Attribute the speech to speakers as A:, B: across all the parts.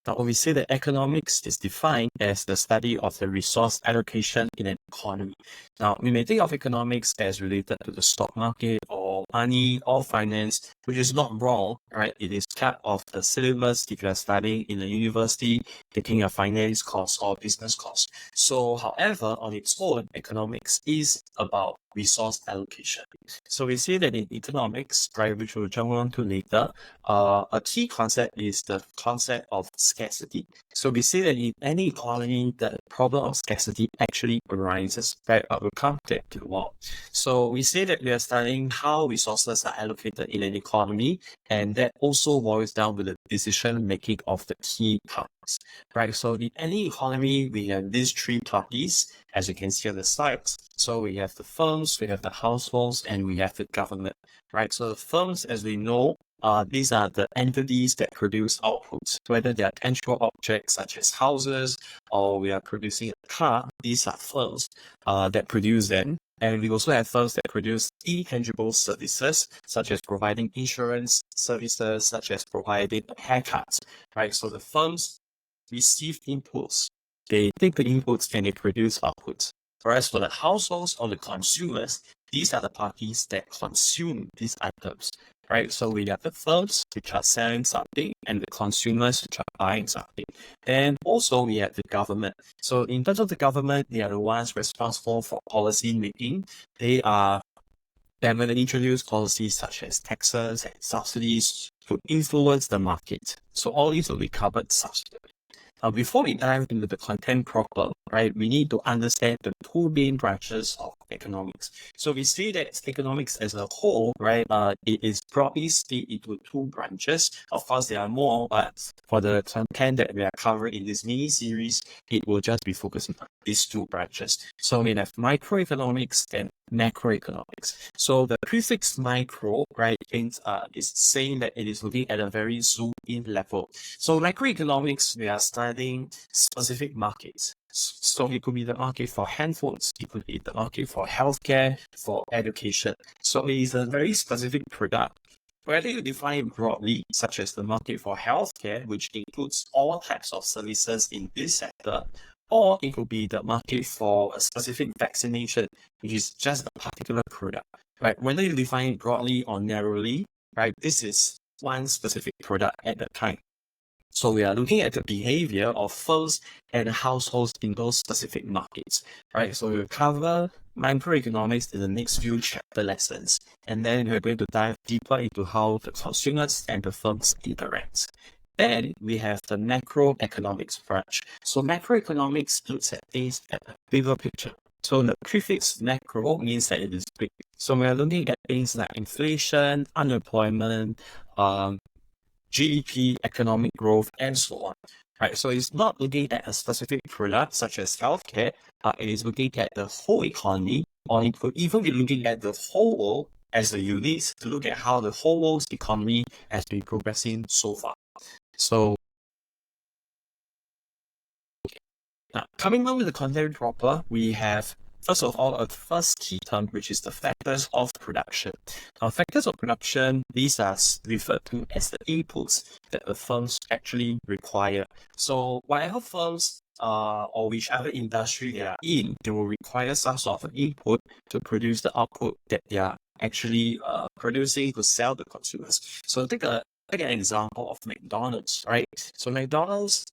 A: Now, when we say that economics is defined as the study of the resource allocation in an economy. Now, we may think of economics as related to the stock market or money or finance, which is not wrong, right? It is part of the syllabus if you are studying in a university, taking a finance course or business course. So, however, on its own, economics is about resource allocation. So we see that in economics, right, which we'll jump on to later, a key concept is the concept of scarcity. So we see that in any economy, the problem of scarcity actually arises, right? We'll come to that in a while. So we say that we are studying how resources are allocated in an economy, and that also boils down to the decision making of the key parts, right? So in any economy, we have these three parties, as you can see on the slides. So we have the firms, we have the households, and we have the government, right? So the firms, as we know, these are the entities that produce outputs, whether they are tangible objects such as houses or we are producing a car. These are firms that produce them. And we also have firms that produce intangible services, such as providing insurance services, such as providing haircuts, right? So the firms receive inputs. They take the inputs and they produce outputs. Whereas for the households or the consumers, these are the parties that consume these items, right? So we have the firms which are selling something and the consumers which are buying something. And also we have the government. So in terms of the government, they are the ones responsible for policy making. They are going to introduce policies such as taxes and subsidies to influence the market. So all these will be covered subsequently. Before we dive into the content proper, right, we need to understand the two main branches of economics. So we see that economics as a whole, right, it is broadly split into two branches. Of course, there are more, but for the content that we are covering in this mini series, it will just be focusing on these two branches. So we have microeconomics and macroeconomics. So the prefix micro, right, is saying that it is looking at a very zoomed-in level. So macroeconomics, we are studying specific markets. So it could be the market for handphones, it could be the market for healthcare, for education. So it is a very specific product. Whether you define it broadly, such as the market for healthcare, which includes all types of services in this sector, or it could be the market for a specific vaccination, which is just a particular product, right? Whether you define it broadly or narrowly, right, this is one specific product at a time. So we are looking at the behavior of firms and households in those specific markets, right? So we'll cover microeconomics in the next few chapter lessons, and then we're going to dive deeper into how the consumers and the firms interact. Then we have the macroeconomics branch. So macroeconomics looks at things at a bigger picture. So the prefix macro means that it is big. So we are looking at things like inflation, unemployment, GDP, economic growth, and so on. Right, so it's not looking at a specific product such as healthcare, it is looking at the whole economy, or it could even be looking at the whole world as a unit to look at how the whole world's economy has been progressing so far. So, now coming on with the content proper, we have first of all, a first key term, which is the factors of production. Now, factors of production, these are referred to as the inputs that the firms actually require. So, whatever firms or whichever industry they are in, they will require some sort of input to produce the output that they are actually producing to sell to consumers. So, take an example of McDonald's, right? So McDonald's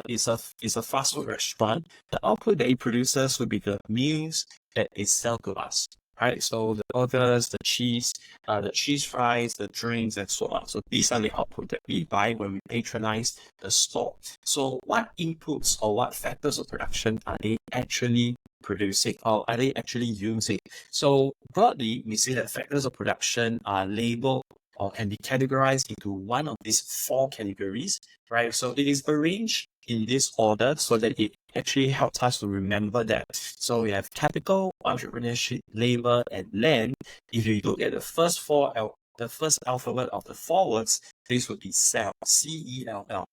A: is a fast food restaurant. The output that it produces would be the meals that it sells to us, right? So the burgers, the cheese fries, the drinks, and so on. So these are the output that we buy when we patronize the store. So what inputs or what factors of production are they actually producing, or are they actually using? So broadly, we see that factors of production are labeled or can be categorized into one of these four categories, right? So it is arranged in this order so that it actually helps us to remember that. So we have capital, entrepreneurship, labor, and land. If you look at the first the first alphabet of the four words, this would be cell, C-E-L-L.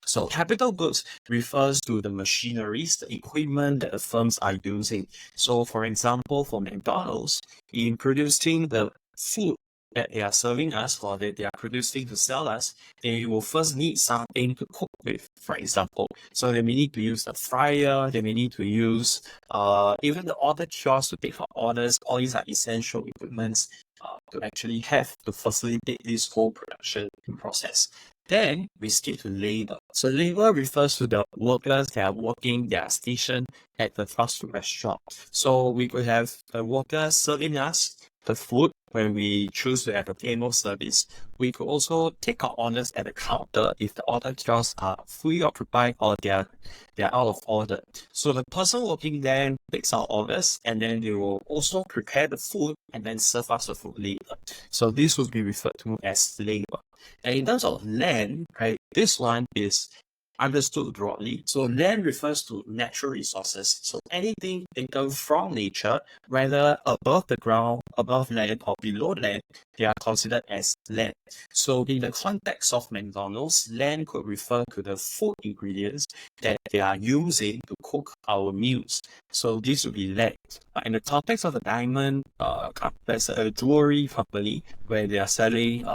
A: So capital goods refers to the machineries, the equipment that the firms are using. So for example, for McDonald's, in producing the food that they are serving us or that they are producing to sell us, they will first need something to cook with, for example. So they may need to use a fryer, they may need to use even the order kiosk to take for orders. All these are essential equipments to actually have to facilitate this whole production process. Then we skip to labor. So labor refers to the workers that are working their station at the fast food restaurant. So we could have the workers serving us the food when we choose to have a table service. We could also take our orders at the counter if the order kiosks are fully occupied or they're out of order. So the person working there takes our orders and then they will also prepare the food and then serve us the food later. So this would be referred to as labor. And in terms of land, right, this one is understood broadly. So land refers to natural resources. So anything taken from nature, whether above the ground, above land, or below land, they are considered as land. So in the context of McDonald's, land could refer to the food ingredients that they are using to cook our meals. So this would be land. In the context of the diamond, there's a jewelry company where they are selling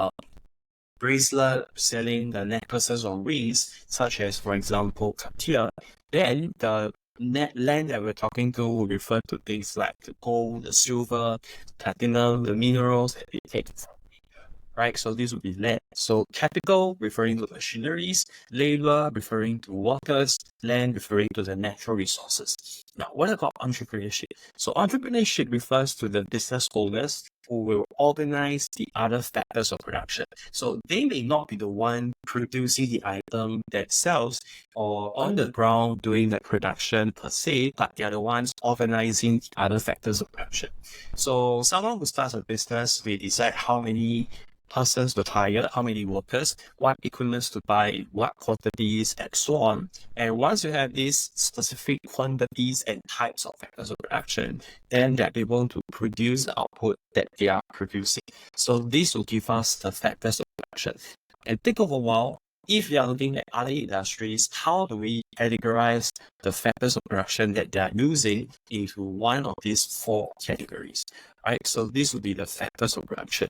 A: bracelet, selling the necklaces or rings, such as, for example, Cartier, then the net land that we're talking to will refer to things like the gold, the silver, platinum, the minerals that they take from nature, right? So this would be land. So capital referring to machineries, labor referring to workers, land referring to the natural resources. Now, what about entrepreneurship? So entrepreneurship refers to the business owners who will organize the other factors of production. So they may not be the one producing the item that sells or on the ground doing the production per se, but they are the ones organizing the other factors of production. So someone who starts a business will decide how many persons to hire, how many workers, what equipment to buy, what quantities, and so on. And once you have these specific quantities and types of factors of production, then they're able to produce the output that they are producing. So this will give us the factors of production. And think of a while, if you are looking at other industries, how do we categorize the factors of production that they are using into one of these four categories, right? So this would be the factors of production.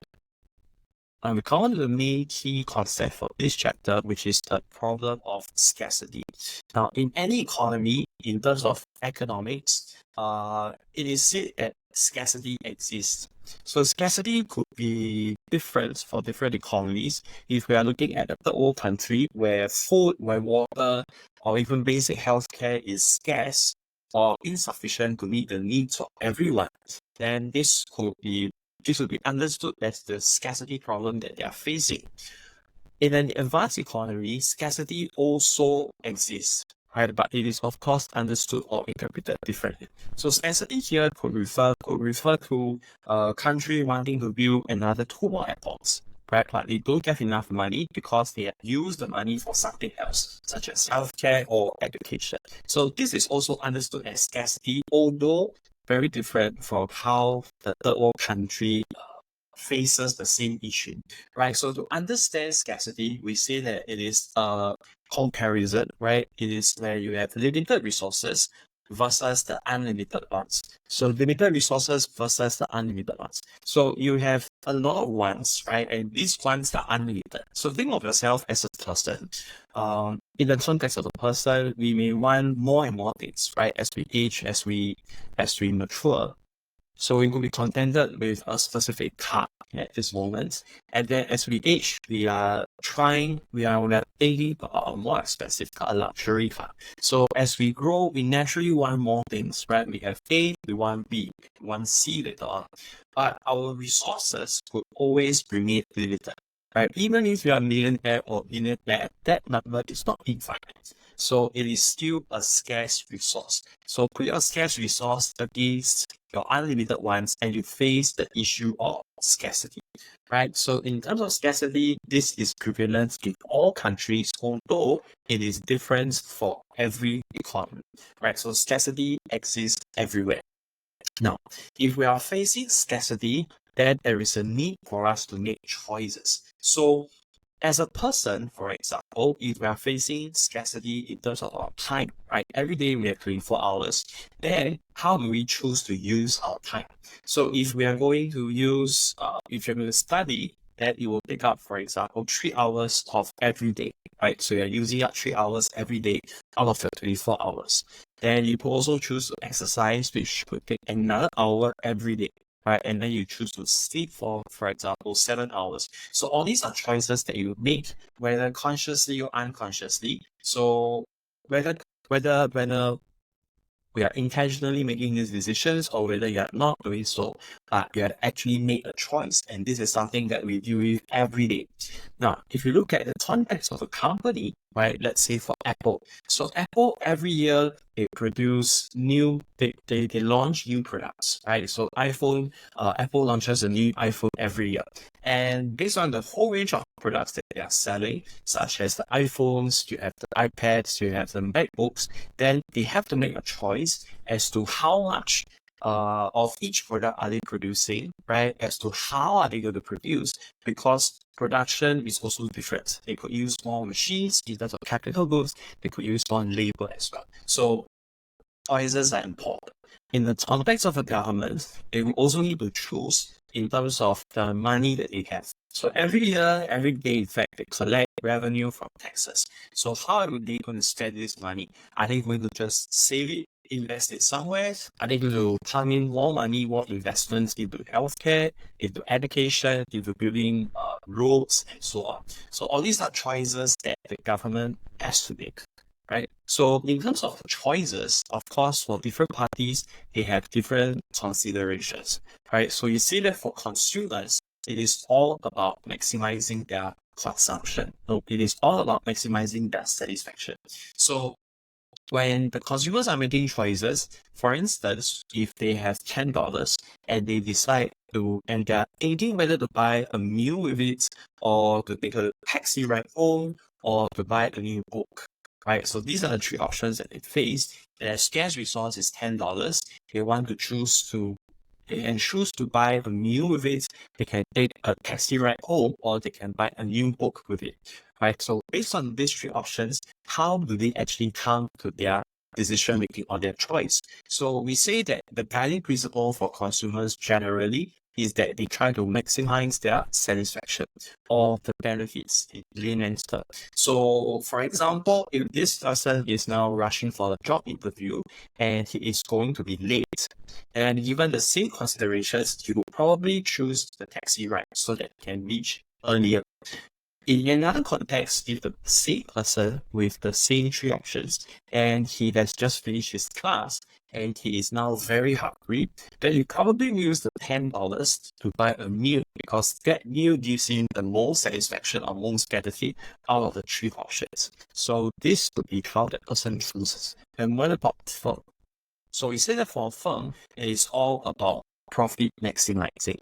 A: We come on to the main key concept for this chapter, which is the problem of scarcity. Now, in any economy, in terms of economics, it is said that scarcity exists. So scarcity could be different for different economies. If we are looking at a third world country where food, where water, or even basic healthcare is scarce or insufficient to meet the needs of everyone, then this will be understood as the scarcity problem that they are facing. In an advanced economy, scarcity also exists, right? But it is of course understood or interpreted differently. So scarcity here could refer to a country wanting to build another 2 more airports, right? But they don't have enough money because they have used the money for something else, such as healthcare or education. So this is also understood as scarcity, although very different from how the third world country faces the same issue, right? So to understand scarcity, we say that it is a comparison, right? It is where you have limited resources versus the unlimited ones. So limited resources versus the unlimited ones. So you have a lot of ones, right? And these ones are unlimited. So think of yourself as a person. In the context of the person, we may want more and more things, right? As we age, as we mature. So we will be contented with a specific car at this moment. And then as we age, we are thinking about a more expensive car, a luxury car. So as we grow, we naturally want more things, right? We have A, we want B, we want C later on. But our resources could always remain limited, right? Even if you are a millionaire or billionaire, that number is not infinite. So it is still a scarce resource. So put your scarce resource against your unlimited ones and you face the issue of scarcity, right? So in terms of scarcity, this is prevalent in all countries, although it is different for every economy, right? So scarcity exists everywhere. Now, if we are facing scarcity, then there is a need for us to make choices. So as a person, for example, if we are facing scarcity in terms of our time, right? Every day we have 24 hours. Then how do we choose to use our time? So if we are going to use, if you're going to study, then it will take up, for example, 3 hours of every day, right? So you're using up 3 hours every day out of your 24 hours. Then you could also choose to exercise, which could take another hour every day, right? And then you choose to sleep for example, 7 hours. So all these are choices that you make, whether consciously or unconsciously. So whether we are intentionally making these decisions or whether you are not doing so, but you have actually made a choice. And this is something that we deal with every day. Now, if you look at the context of a company, right, let's say for Apple. So Apple, every year, they produce they launch new products, right? So Apple launches a new iPhone every year. And based on the whole range of products that they are selling, such as the iPhones, you have the iPads, you have the MacBooks, then they have to make a choice as to how much of each product are they producing, right? As to how are they going to produce, because production is also different. They could use more machines in terms of capital goods. They could use more labor as well. So choices are important. In the context of a government, they will also need to choose in terms of the money that they have. So every year, every day, in fact, they collect revenue from taxes. So how are they going to spend this money? Are they going to just save it, invest it somewhere? Are they going to pump in more money, more investments into healthcare, into education, into building roads, and so on? So all these are choices that the government has to make. Right. So in terms of choices, of course, for different parties, they have different considerations, right? So you see that for consumers, it is all about maximizing their consumption. So it is all about maximizing their satisfaction. So when the consumers are making choices, for instance, if they have $10 and they decide and they're thinking whether to buy a meal with it or to take a taxi ride home or to buy a new book. Right, so these are the three options that they face. Their scarce resource is $10. They want to choose to buy a meal with it. They can take a taxi ride home, or they can buy a new book with it. Right. So based on these three options, how do they actually come to their decision making or their choice? So we say that the guiding principle for consumers generally is that they try to maximize their satisfaction or the benefits in layman's terms. So, for example, if this person is now rushing for a job interview and he is going to be late, and given the same considerations, he would probably choose the taxi ride so that he can reach earlier. In another context, if the same person with the same three options and he has just finished his class and he is now very hungry, then you probably use the $10 to buy a meal because that meal gives him the most satisfaction or most benefit out of the three options. So this would be how that person chooses. And what about firm? So we say that for a firm, it is all about profit maximizing.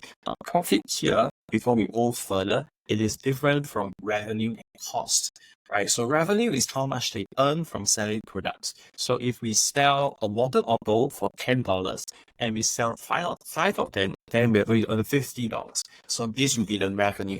A: Profit here, before we go further, it is different from revenue and cost, right? So revenue is how much they earn from selling products. So if we sell a water bottle for $10 and we sell five of them, then we earn $50. So this will be the revenue.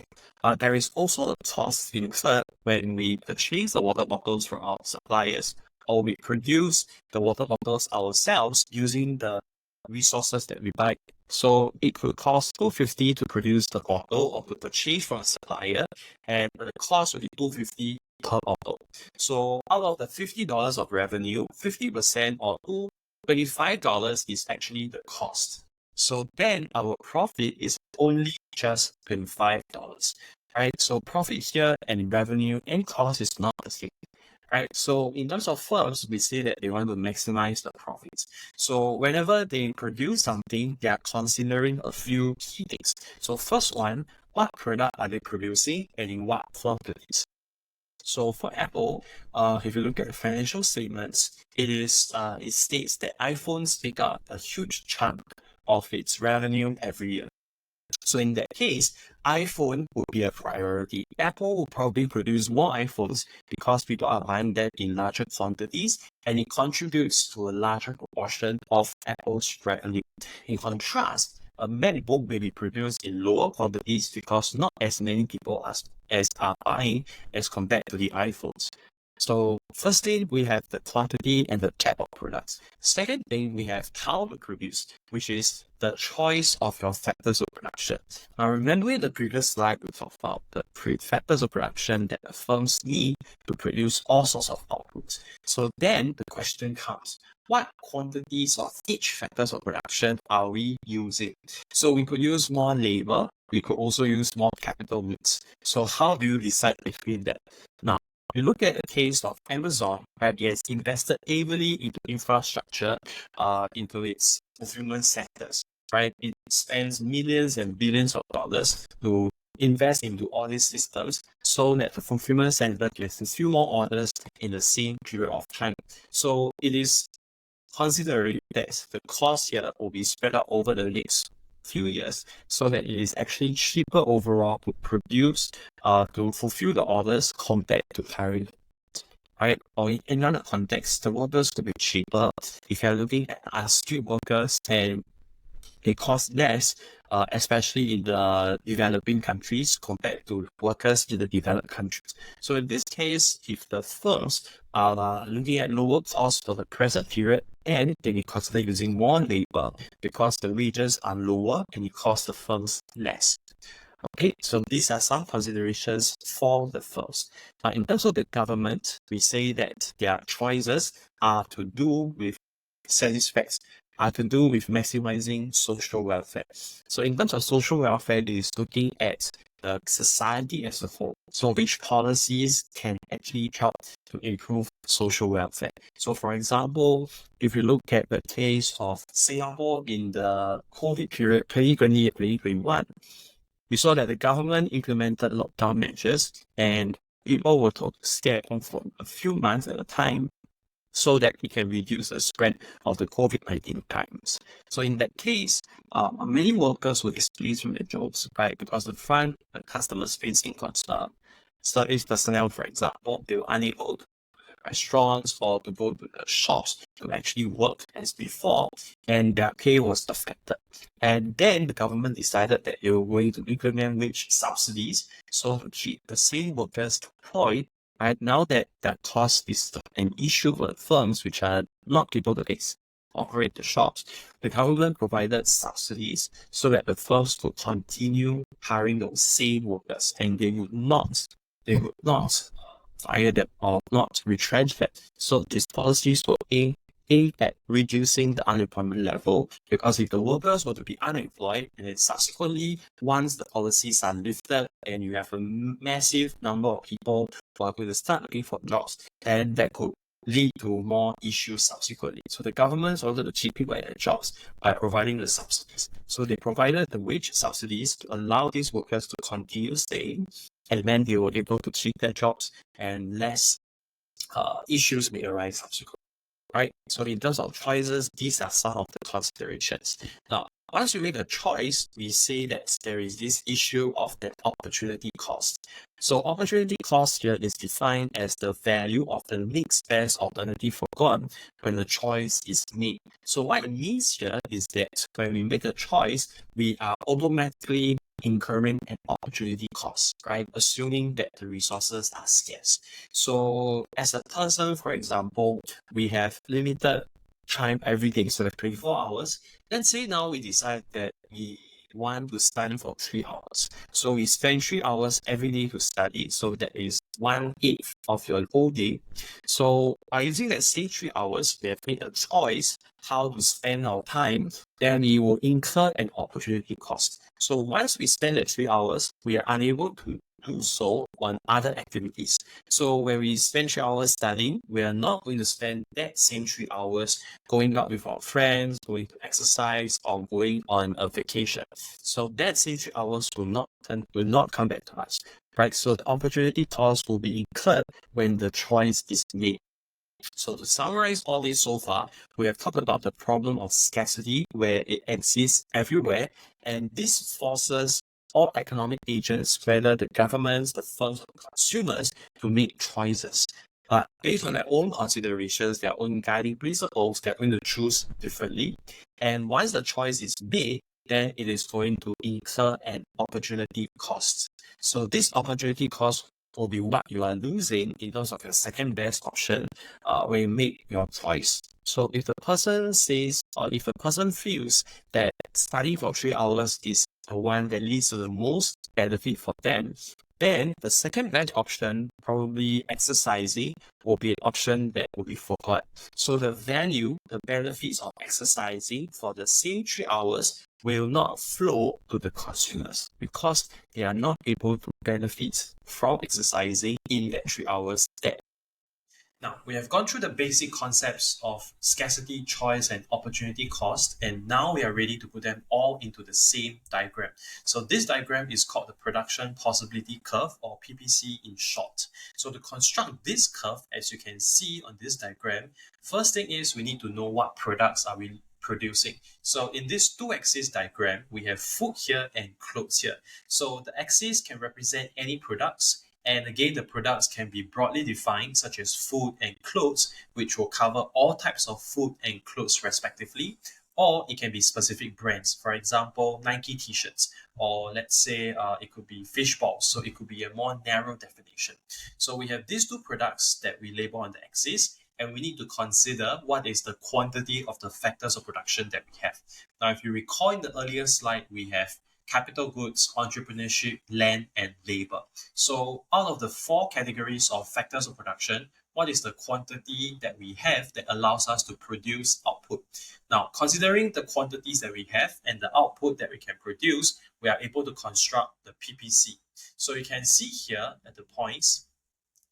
A: There is also a cost incurred when we purchase the water bottles from our suppliers, or we produce the water bottles ourselves using the resources that we buy. So it could cost $250 to produce the bottle or to purchase from a supplier, and the cost will be $250 per bottle. So out of the $50 of revenue, 50% or $25 is actually the cost. So then our profit is only just $25, right? So profit here and revenue and cost is not the same. Right. So in terms of firms, we say that they want to maximize the profits. So whenever they produce something, they are considering a few key things. So first one, what product are they producing and in what quantities? So for Apple, if you look at the financial statements, it states that iPhones take up a huge chunk of its revenue every year. So in that case, iPhone would be a priority. Apple will probably produce more iPhones because people are buying them in larger quantities, and it contributes to a larger proportion of Apple's revenue. In contrast, a MacBook may be produced in lower quantities because not as many people as are buying as compared to the iPhones. So firstly, we have the quantity and the type of products. Second thing, we have how to produce, which is the choice of your factors of production. Now, remember in the previous slide, we talked about the factors of production that the firms need to produce all sorts of outputs. So then the question comes, what quantities of each factors of production are we using? So we could use more labor. We could also use more capital goods. So how do you decide between that? Now, you look at the case of Amazon, right? It has invested heavily into infrastructure, into its fulfillment centers, right? It spends millions and billions of dollars to invest into all these systems so that the fulfillment center can fulfill more orders in the same period of time. So it is considering that the cost here will be spread out over the next few years so that it is actually cheaper overall to produce to fulfill the orders compared to hiring, right? Or in another context, the workers could be cheaper if you're looking at unskilled workers and they cost less, especially in the developing countries compared to workers in the developed countries. So in this case, if the firms are looking at lower costs for the present period, and they consider using more labor because the wages are lower and it costs the firms less. Okay, so these are some considerations for the firms. Now, in terms of the government, we say that their choices are to do with are to do with maximizing social welfare. So in terms of social welfare, it is looking at the society as a whole. So which policies can actually help to improve social welfare? So for example, if you look at the case of Singapore in the COVID period 2020-2021, we saw that the government implemented lockdown measures and people were told to stay at home for a few months at a time so that it can reduce the spread of the COVID-19 times. So in that case, many workers were displeased with their jobs, right? Because the customers facing service personnel, for example, they were unable to restaurants or to go to the shops to actually work as before, and their pay was affected. And then the government decided that they were going to implement wage subsidies so to keep the same workers employed. Right now that cost is an issue for the firms which are not able to operate the shops, the government provided subsidies so that the firms could continue hiring those same workers and they would not fire them or not retrench them. So these policies were aimed at reducing the unemployment level, because if the workers were to be unemployed and then subsequently once the policies are lifted and you have a massive number of people who are going to start looking for jobs, and that could lead to more issues subsequently. So the government wanted to keep people at their jobs by providing the subsidies. So they provided the wage subsidies to allow these workers to continue staying, and then they were able to keep their jobs and less issues may arise subsequently. Right? So in terms of choices, these are some of the considerations. Now, once you make a choice, we say that there is this issue of the opportunity cost. So opportunity cost here is defined as the value of the next best alternative forgone when the choice is made. So what it means here is that when we make a choice, we are automatically incurring an opportunity cost, right? Assuming that the resources are scarce. So as a person, for example, we have limited time every day, so like 24 hours. Let's say now we decide that we want to study for 3 hours. So we spend 3 hours every day to study. So that is 1/8 of your whole day. So by using that same 3 hours, we have made a choice how to spend our time, then we will incur an opportunity cost. So once we spend the 3 hours, we are unable to do so on other activities. So when we spend 3 hours studying, we are not going to spend that same 3 hours going out with our friends, going to exercise, or going on a vacation. So that same 3 hours will not come back to us, right? So the opportunity cost will be incurred when the choice is made. So to summarize all this so far, we have talked about the problem of scarcity where it exists everywhere, and this forces all economic agents, whether the governments, the firms, or the consumers, to make choices. But based on their own considerations, their own guiding principles, they're going to choose differently. And once the choice is made, then it is going to incur an opportunity cost. So this opportunity cost will be what you are losing in terms of your second best option when you make your choice. So if the person says, or if a person feels that studying for 3 hours is the one that leads to the most benefit for them, then the second best option, probably exercising, will be an option that will be forgot. So the value, the benefits of exercising for the same 3 hours will not flow to the consumers because they are not able to benefit from exercising in that 3 hours that. Now, we have gone through the basic concepts of scarcity, choice, and opportunity cost, and now we are ready to put them all into the same diagram. So this diagram is called the production possibility curve, or PPC in short. So to construct this curve, as you can see on this diagram, first thing is we need to know what products are we producing. So in this two-axis diagram, we have food here and clothes here. So the axis can represent any products, and again, the products can be broadly defined, such as food and clothes, which will cover all types of food and clothes respectively, or it can be specific brands. For example, Nike t-shirts, or let's say it could be fish balls. So it could be a more narrow definition. So we have these two products that we label on the axis, and we need to consider what is the quantity of the factors of production that we have. Now, if you recall in the earlier slide, we have capital goods, entrepreneurship, land, and labor. So out of the 4 categories of factors of production, what is the quantity that we have that allows us to produce output? Now, considering the quantities that we have and the output that we can produce, we are able to construct the PPC. So you can see here at the points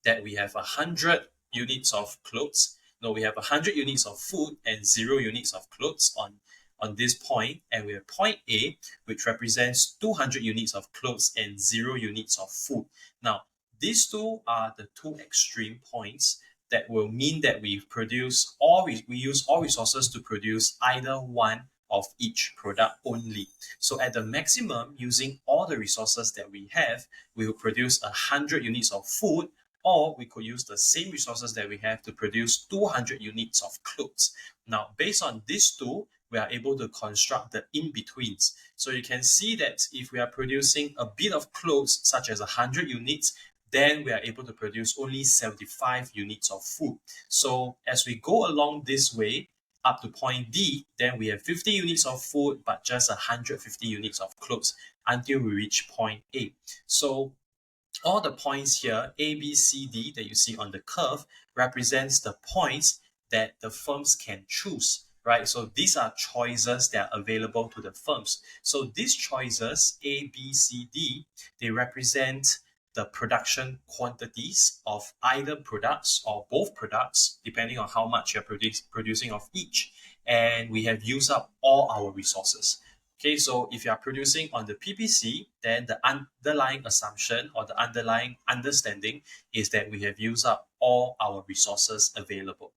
A: that we have 100 units of clothes. No, we have 100 units of food and 0 units of clothes on this point, and we have point A, which represents 200 units of clothes and 0 units of food. Now, these two are the two extreme points that will mean that we use all resources to produce either one of each product only. So at the maximum, using all the resources that we have, we will produce 100 units of food, or we could use the same resources that we have to produce 200 units of clothes. Now, based on these two, we are able to construct the in-betweens. So you can see that if we are producing a bit of clothes, such as 100 units, then we are able to produce only 75 units of food. So as we go along this way, up to point D, then we have 50 units of food, but just 150 units of clothes until we reach point A. So all the points here, A, B, C, D, that you see on the curve, represents the points that the firms can choose, right? So these are choices that are available to the firms. So these choices, A, B, C, D, they represent the production quantities of either products or both products, depending on how much you're producing of each. And we have used up all our resources. Okay, so if you are producing on the PPC, then the underlying assumption or the underlying understanding is that we have used up all our resources available.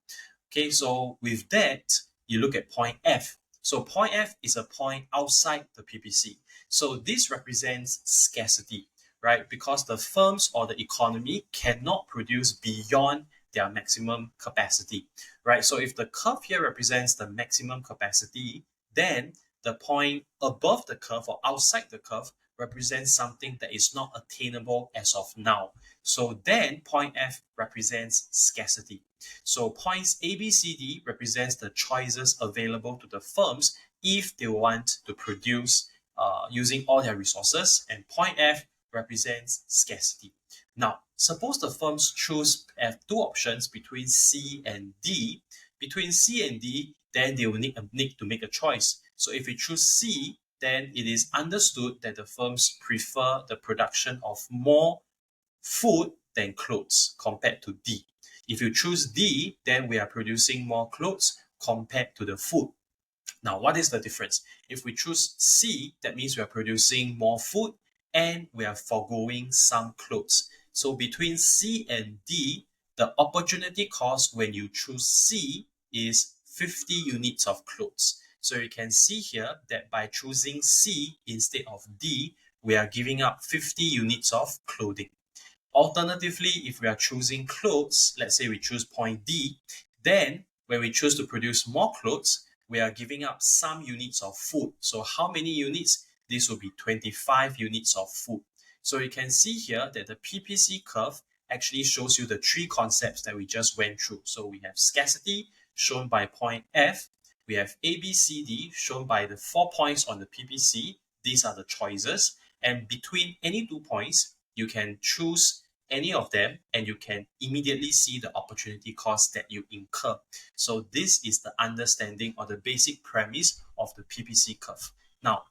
A: Okay, so with that, you look at point F. So point F is a point outside the PPC. So this represents scarcity, right? Because the firms or the economy cannot produce beyond their maximum capacity, right? So if the curve here represents the maximum capacity, then the point above the curve or outside the curve represents something that is not attainable as of now. So then point F represents scarcity. So points A, B, C, D represents the choices available to the firms if they want to produce using all their resources, and point F represents scarcity. Now, suppose the firms have 2 options between C and D. Between C and D, then they will need to make a choice. So if we choose C, then it is understood that the firms prefer the production of more food than clothes compared to D. If you choose D, then we are producing more clothes compared to the food. Now, what is the difference? If we choose C, that means we are producing more food and we are foregoing some clothes. So between C and D, the opportunity cost when you choose C is 50 units of clothes. So you can see here that by choosing C instead of D, we are giving up 50 units of clothing. Alternatively, if we are choosing clothes, let's say we choose point D, then when we choose to produce more clothes, we are giving up some units of food. So how many units? This will be 25 units of food. So you can see here that the PPC curve actually shows you the three concepts that we just went through. So we have scarcity shown by point F. We have A, B, C, D shown by the 4 points on the PPC. These are the choices. And between any 2 points, you can choose any of them and you can immediately see the opportunity cost that you incur. So this is the understanding or the basic premise of the PPC curve. Now,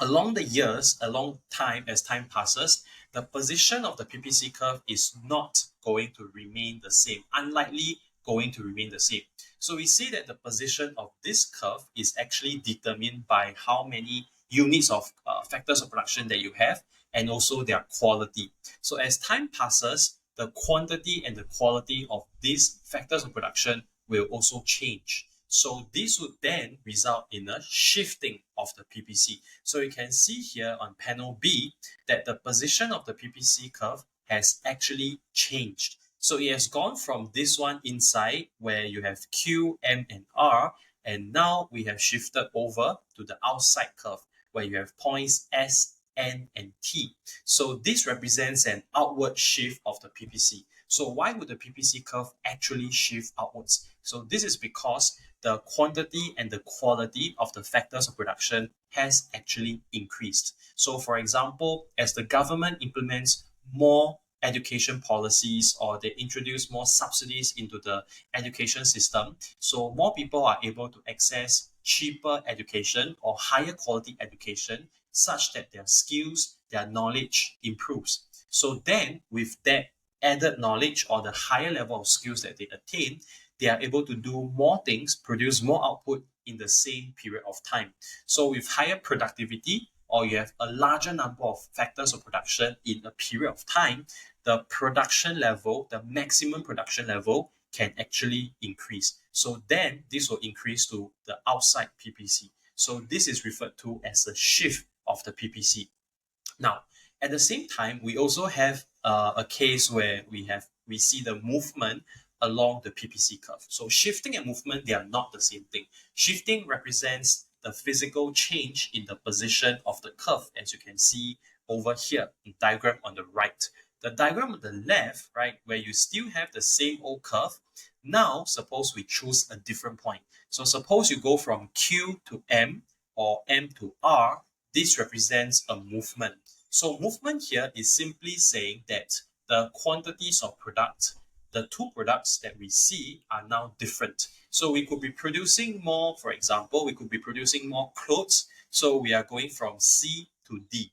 A: along the years, along time, as time passes, the position of the PPC curve is not going to remain the same, unlikely going to remain the same. So we see that the position of this curve is actually determined by how many units of factors of production that you have and also their quality. So as time passes, the quantity and the quality of these factors of production will also change. So this would then result in a shifting of the PPC. So you can see here on panel B that the position of the PPC curve has actually changed. So it has gone from this one inside where you have Q, M, and R, and now we have shifted over to the outside curve where you have points S, N, and T. So this represents an outward shift of the PPC. So why would the PPC curve actually shift outwards? So this is because the quantity and the quality of the factors of production has actually increased. So for example, as the government implements more education policies or they introduce more subsidies into the education system, so more people are able to access cheaper education or higher quality education such that their skills, their knowledge improves. So then with that added knowledge or the higher level of skills that they attain, they are able to do more things, produce more output in the same period of time. So with higher productivity, or you have a larger number of factors of production in a period of time, the production level, the maximum production level can actually increase. So then this will increase to the outside PPC. So this is referred to as a shift of the PPC. Now, at the same time, we also have a case where we see the movement along the PPC curve. So shifting and movement, they are not the same thing. Shifting represents the physical change in the position of the curve, as you can see over here in diagram on the right. The diagram on the left, right, where you still have the same old curve. Now, suppose we choose a different point. So suppose you go from Q to M or M to R, this represents a movement. So movement here is simply saying that the quantities of product, the two products that we see are now different. So we could be producing more, for example, we could be producing more clothes. So we are going from C to D.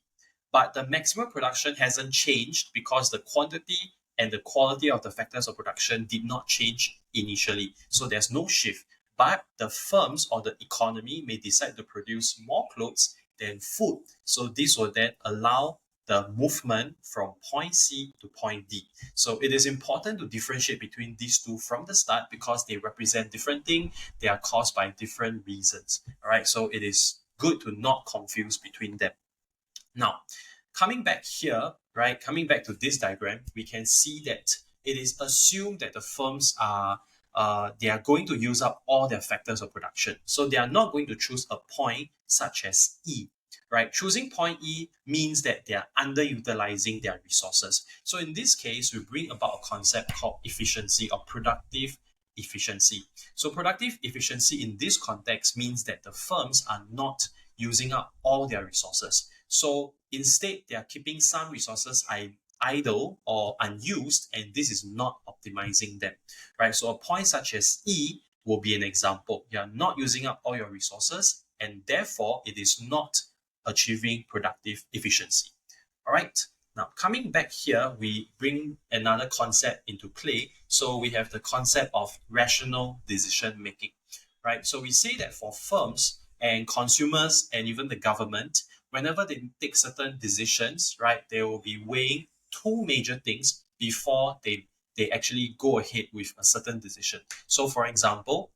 A: But the maximum production hasn't changed because the quantity and the quality of the factors of production did not change initially. So there's no shift. But the firms or the economy may decide to produce more clothes than food. So this will then allow the movement from point C to point D. So it is important to differentiate between these two from the start because they represent different things. They are caused by different reasons. All right. So it is good to not confuse between them. Now, coming back here, right, coming back to this diagram, we can see that it is assumed that the firms are they are going to use up all their factors of production. So they are not going to choose a point such as E, right? Choosing point E means that they are underutilizing their resources. So in this case, we bring about a concept called efficiency or productive efficiency. So productive efficiency in this context means that the firms are not using up all their resources. So instead, they are keeping some resources idle or unused, and this is not optimizing them, right? So a point such as E will be an example. You are not using up all your resources, and therefore it is not achieving productive efficiency. All right. Now, coming back here, we bring another concept into play. So we have the concept of rational decision making, right? So we say that for firms and consumers and even the government, whenever they take certain decisions, right, they will be weighing two major things before they actually go ahead with a certain decision. So for example,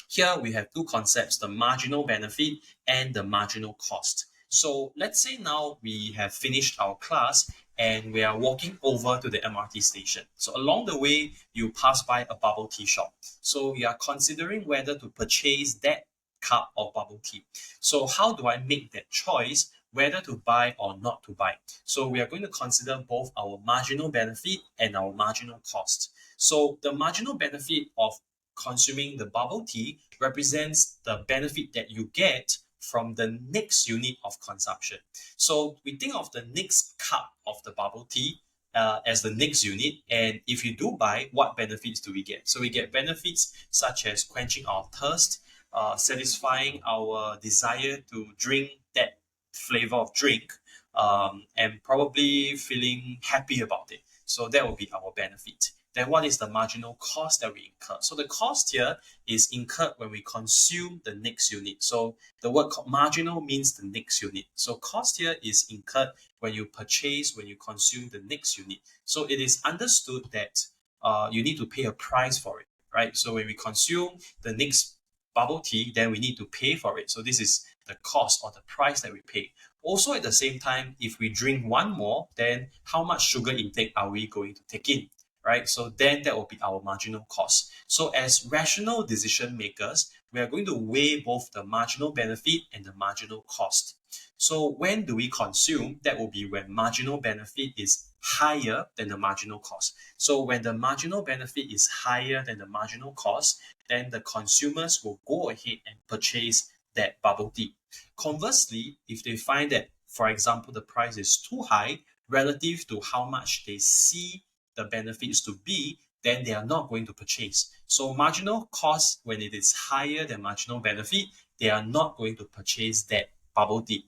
A: here we have two concepts, the marginal benefit and the marginal cost. So let's say now we have finished our class and we are walking over to the MRT station. So along the way, you pass by a bubble tea shop. So we are considering whether to purchase that cup of bubble tea. So how do I make that choice whether to buy or not to buy? So we are going to consider both our marginal benefit and our marginal cost. So the marginal benefit of consuming the bubble tea represents the benefit that you get from the next unit of consumption. So we think of the next cup of the bubble tea as the next unit. And if you do buy, what benefits do we get? So we get benefits such as quenching our thirst, satisfying our desire to drink that flavor of drink, and probably feeling happy about it. So that will be our benefit. Then what is the marginal cost that we incur? So the cost here is incurred when we consume the next unit. So the word marginal means the next unit. So cost here is incurred when you purchase, when you consume the next unit. So it is understood that you need to pay a price for it, right? So when we consume the next bubble tea, then we need to pay for it. So this is the cost or the price that we pay. Also, at the same time, if we drink one more, then how much sugar intake are we going to take in? Right? So then that will be our marginal cost. So as rational decision makers, we are going to weigh both the marginal benefit and the marginal cost. So when do we consume? That will be when marginal benefit is higher than the marginal cost. So when the marginal benefit is higher than the marginal cost, then the consumers will go ahead and purchase that bubble tea. Conversely, if they find that, for example, the price is too high relative to how much they see the benefits to be, then they are not going to purchase. So marginal cost, when it is higher than marginal benefit, they are not going to purchase that bubble tea.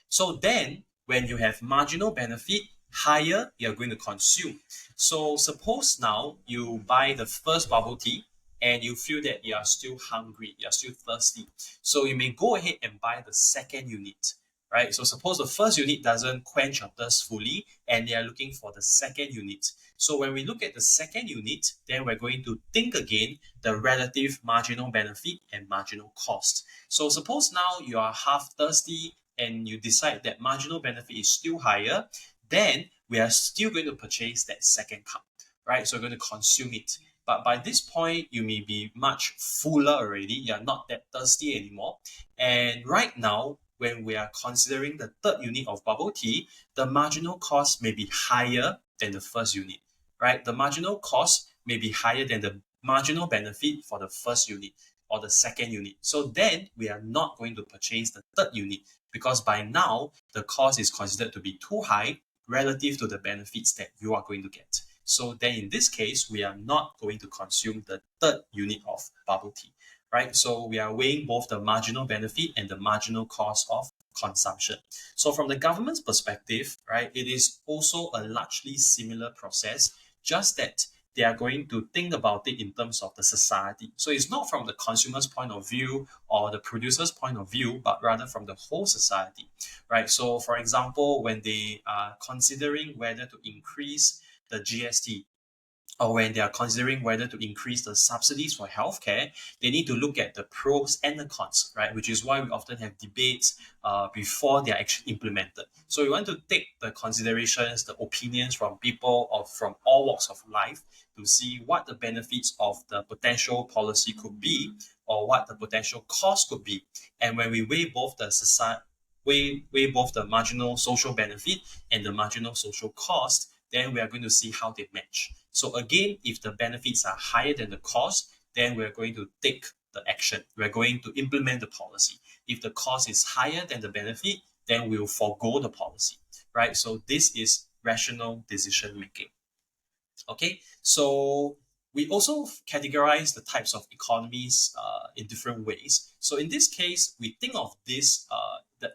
A: So then when you have marginal benefit higher, you're going to consume. So suppose now you buy the first bubble tea and you feel that you are still hungry, you're still thirsty. So you may go ahead and buy the second unit, right? So suppose the first unit doesn't quench your thirst fully and they are looking for the second unit. So when we look at the second unit, then we're going to think again the relative marginal benefit and marginal cost. So suppose now you are half thirsty and you decide that marginal benefit is still higher, then we are still going to purchase that second cup, right? So we're going to consume it. But by this point, you may be much fuller already. You're not that thirsty anymore. And right now, when we are considering the third unit of bubble tea, the marginal cost may be higher than the first unit, right? The marginal cost may be higher than the marginal benefit for the first unit or the second unit. So then we are not going to purchase the third unit because by now the cost is considered to be too high relative to the benefits that you are going to get. So then in this case, we are not going to consume the third unit of bubble tea, right? So we are weighing both the marginal benefit and the marginal cost of consumption. So from the government's perspective, right, it is also a largely similar process, just that they are going to think about it in terms of the society. So it's not from the consumer's point of view or the producer's point of view, but rather from the whole society, right? So for example, when they are considering whether to increase the GST, or when they are considering whether to increase the subsidies for healthcare, they need to look at the pros and the cons, right? Which is why we often have debates before they are actually implemented. So we want to take the considerations, the opinions from people from all walks of life to see what the benefits of the potential policy could be or what the potential cost could be. And when we weigh both the weigh both the marginal social benefit and the marginal social cost, then we are going to see how they match. So again, if the benefits are higher than the cost, then we're going to take the action. We're going to implement the policy. If the cost is higher than the benefit, then we'll forego the policy, right? So this is rational decision making. Okay, so we also categorize the types of economies in different ways. So in this case, we think of this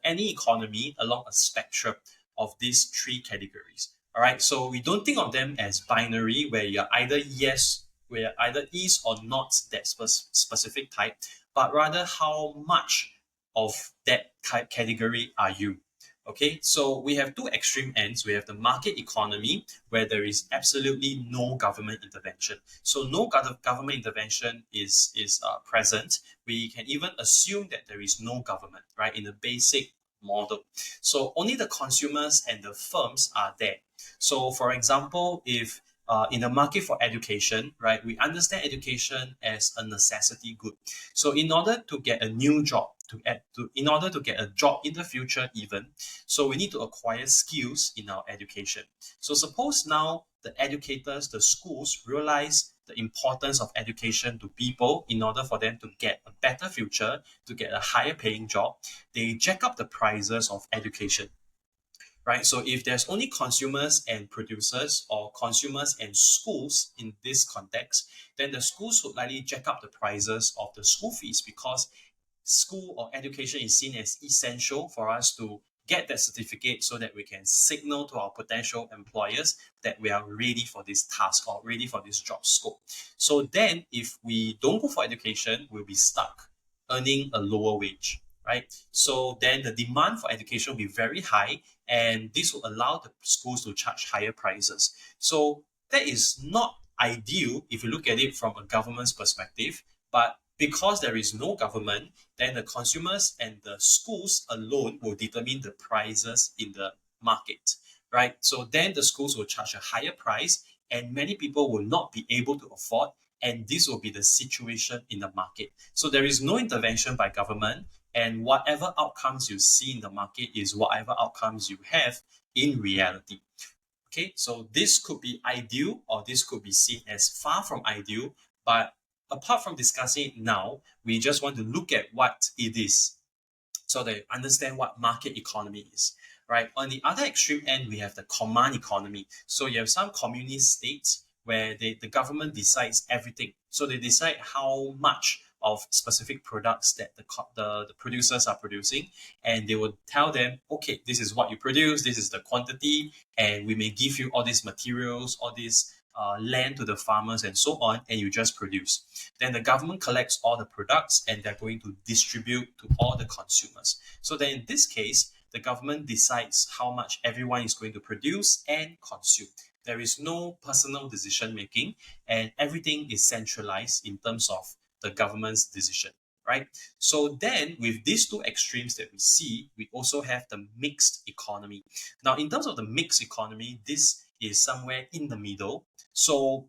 A: any economy along a spectrum of these three categories. All right, so we don't think of them as binary, where you're either yes, where either is or not that specific type, but rather how much of that category are you. Okay, so we have two extreme ends. We have the market economy, where there is absolutely no government intervention. So no government intervention is present. We can even assume that there is no government, right, in the basic model. So only the consumers and the firms are there. So for example, if in the market for education, right, we understand education as a necessity good. So in order to get a new job, in order to get a job in the future even, so we need to acquire skills in our education. So suppose now the educators, the schools realize the importance of education to people in order for them to get a better future, to get a higher paying job, they jack up the prices of education. Right? So if there's only consumers and producers or consumers and schools in this context, then the schools would likely jack up the prices of the school fees because school or education is seen as essential for us to get that certificate so that we can signal to our potential employers that we are ready for this task or ready for this job scope. So then if we don't go for education, we'll be stuck earning a lower wage, right? So then the demand for education will be very high, and this will allow the schools to charge higher prices. So that is not ideal if you look at it from a government's perspective, but because there is no government, then the consumers and the schools alone will determine the prices in the market, right? So then the schools will charge a higher price and many people will not be able to afford, and this will be the situation in the market. So there is no intervention by government, and whatever outcomes you see in the market is whatever outcomes you have in reality. Okay, so this could be ideal or this could be seen as far from ideal, but apart from discussing it now, we just want to look at what it is so that you understand what market economy is, right? On the other extreme end, we have the command economy. So you have some communist states where the government decides everything. So they decide how much of specific products that the producers are producing, and they will tell them, okay, this is what you produce, this is the quantity, and we may give you all these materials, all these land to the farmers and so on, and you just produce. Then the government collects all the products and they're going to distribute to all the consumers. So then in this case, the government decides how much everyone is going to produce and consume. There is no personal decision making, and everything is centralized in terms of the government's decision, right? So then with these two extremes that we see, we also have the mixed economy. Now, in terms of the mixed economy, this is somewhere in the middle. So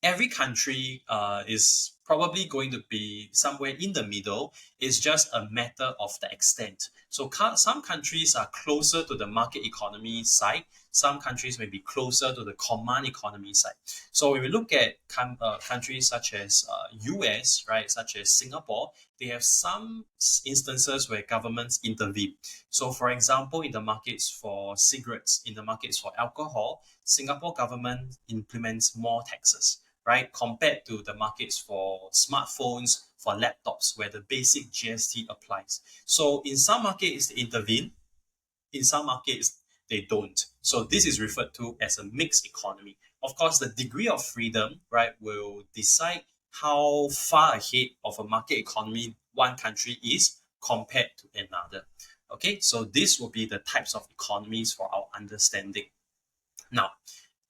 A: every country is probably going to be somewhere in the middle. It's just a matter of the extent. So some countries are closer to the market economy side. Some countries may be closer to the command economy side. So when we look at countries such as US, right, such as Singapore, they have some instances where governments intervene. So for example, in the markets for cigarettes, in the markets for alcohol, Singapore government implements more taxes, right, compared to the markets for smartphones, for laptops, where the basic GST applies. So in some markets, they intervene. In some markets, they don't. So this is referred to as a mixed economy. Of course, the degree of freedom, right, will decide how far ahead of a market economy one country is compared to another. Okay, so this will be the types of economies for our understanding. Now,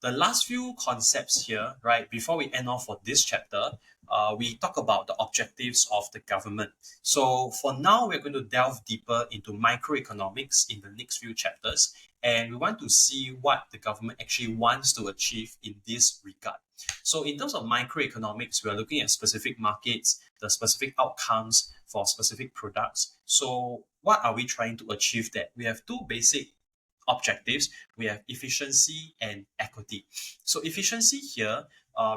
A: the last few concepts here, right, before we end off for this chapter, we talk about the objectives of the government. So for now, we're going to delve deeper into microeconomics in the next few chapters, and we want to see what the government actually wants to achieve in this regard. So in terms of microeconomics, we are looking at specific markets, the specific outcomes for specific products. So what are we trying to achieve there? We have two basic objectives. We have efficiency and equity. So efficiency here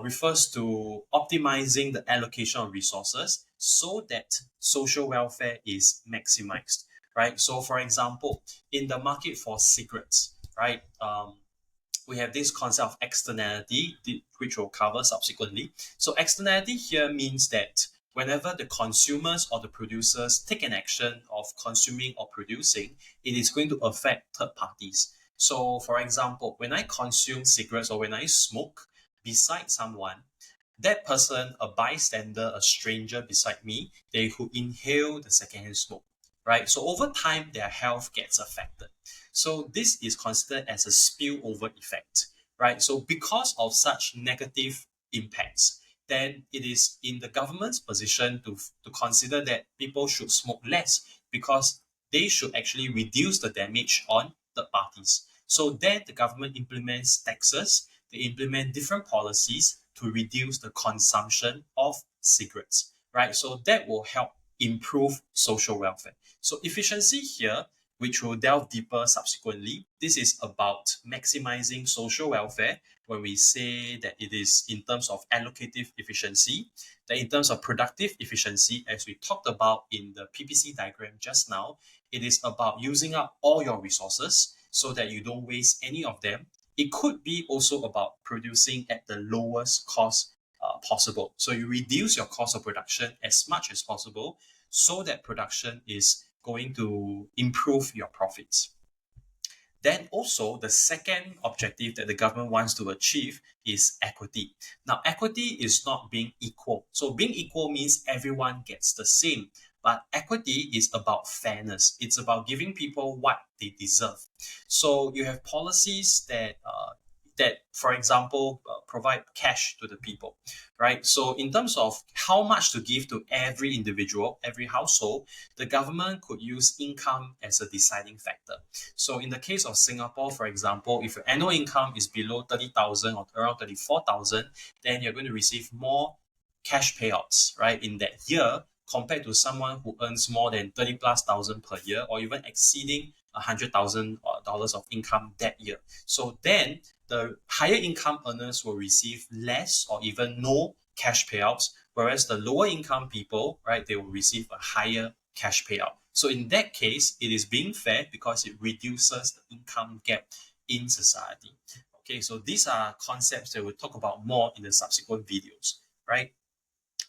A: refers to optimizing the allocation of resources so that social welfare is maximized, right? So for example, in the market for cigarettes, right, we have this concept of externality, which we'll cover subsequently. So externality here means that whenever the consumers or the producers take an action of consuming or producing, it is going to affect third parties. So for example, when I consume cigarettes or when I smoke beside someone, that person, a bystander, a stranger beside me, they could inhale the secondhand smoke, right? So over time, their health gets affected. So this is considered as a spillover effect, right? So because of such negative impacts, then it is in the government's position to consider that people should smoke less because they should actually reduce the damage on third parties. So then the government implements taxes they implement different policies to reduce the consumption of cigarettes, right? So that will help improve social welfare. So efficiency here, which we'll delve deeper subsequently, this is about maximizing social welfare when we say that it is in terms of allocative efficiency, that in terms of productive efficiency, as we talked about in the PPC diagram just now, it is about using up all your resources so that you don't waste any of them. It could be also about producing at the lowest cost possible. So you reduce your cost of production as much as possible so that production is going to improve your profits. Then also the second objective that the government wants to achieve is equity. Now, equity is not being equal. So being equal means everyone gets the same. But equity is about fairness. It's about giving people what they deserve. So you have policies that, for example, provide cash to the people, right? So in terms of how much to give to every individual, every household, the government could use income as a deciding factor. So in the case of Singapore, for example, if your annual income is below 30,000 or around 34,000, then you're going to receive more cash payouts, right, in that year compared to someone who earns more than 30 plus thousand per year or even exceeding $100,000 of income that year. So then the higher income earners will receive less or even no cash payouts, whereas the lower income people, right, they will receive a higher cash payout. So in that case, it is being fair because it reduces the income gap in society. Okay, so these are concepts that we'll talk about more in the subsequent videos, right?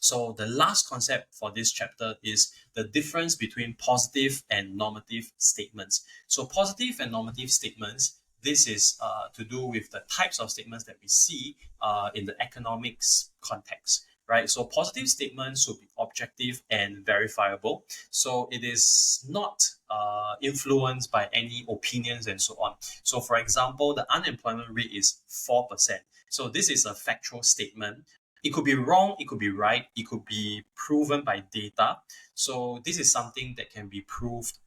A: So the last concept for this chapter is the difference between positive and normative statements. So positive and normative statements, this is to do with the types of statements that we see in the economics context, right? So positive statements will be objective and verifiable. So it is not influenced by any opinions and so on. So for example, the unemployment rate is 4%. So this is a factual statement. It could be wrong, it could be right, it could be proven by data. So this is something that can be proved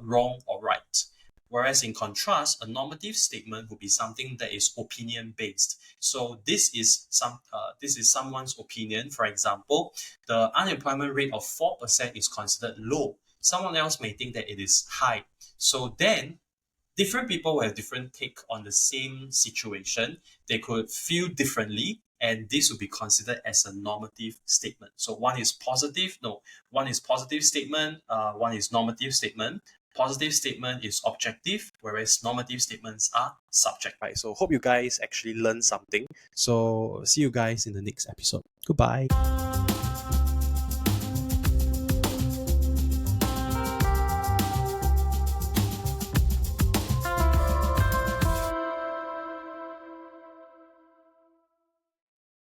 A: wrong or right. Whereas in contrast, a normative statement would be something that is opinion based. So this is someone's opinion. For example, the unemployment rate of 4% is considered low. Someone else may think that it is high. So then different people will have different take on the same situation. They could feel differently, and this would be considered as a normative statement. So one is positive statement, one is normative statement. Positive statement is objective, whereas normative statements are subjective. Right, so hope you guys actually learned something. So see you guys in the next episode. Goodbye.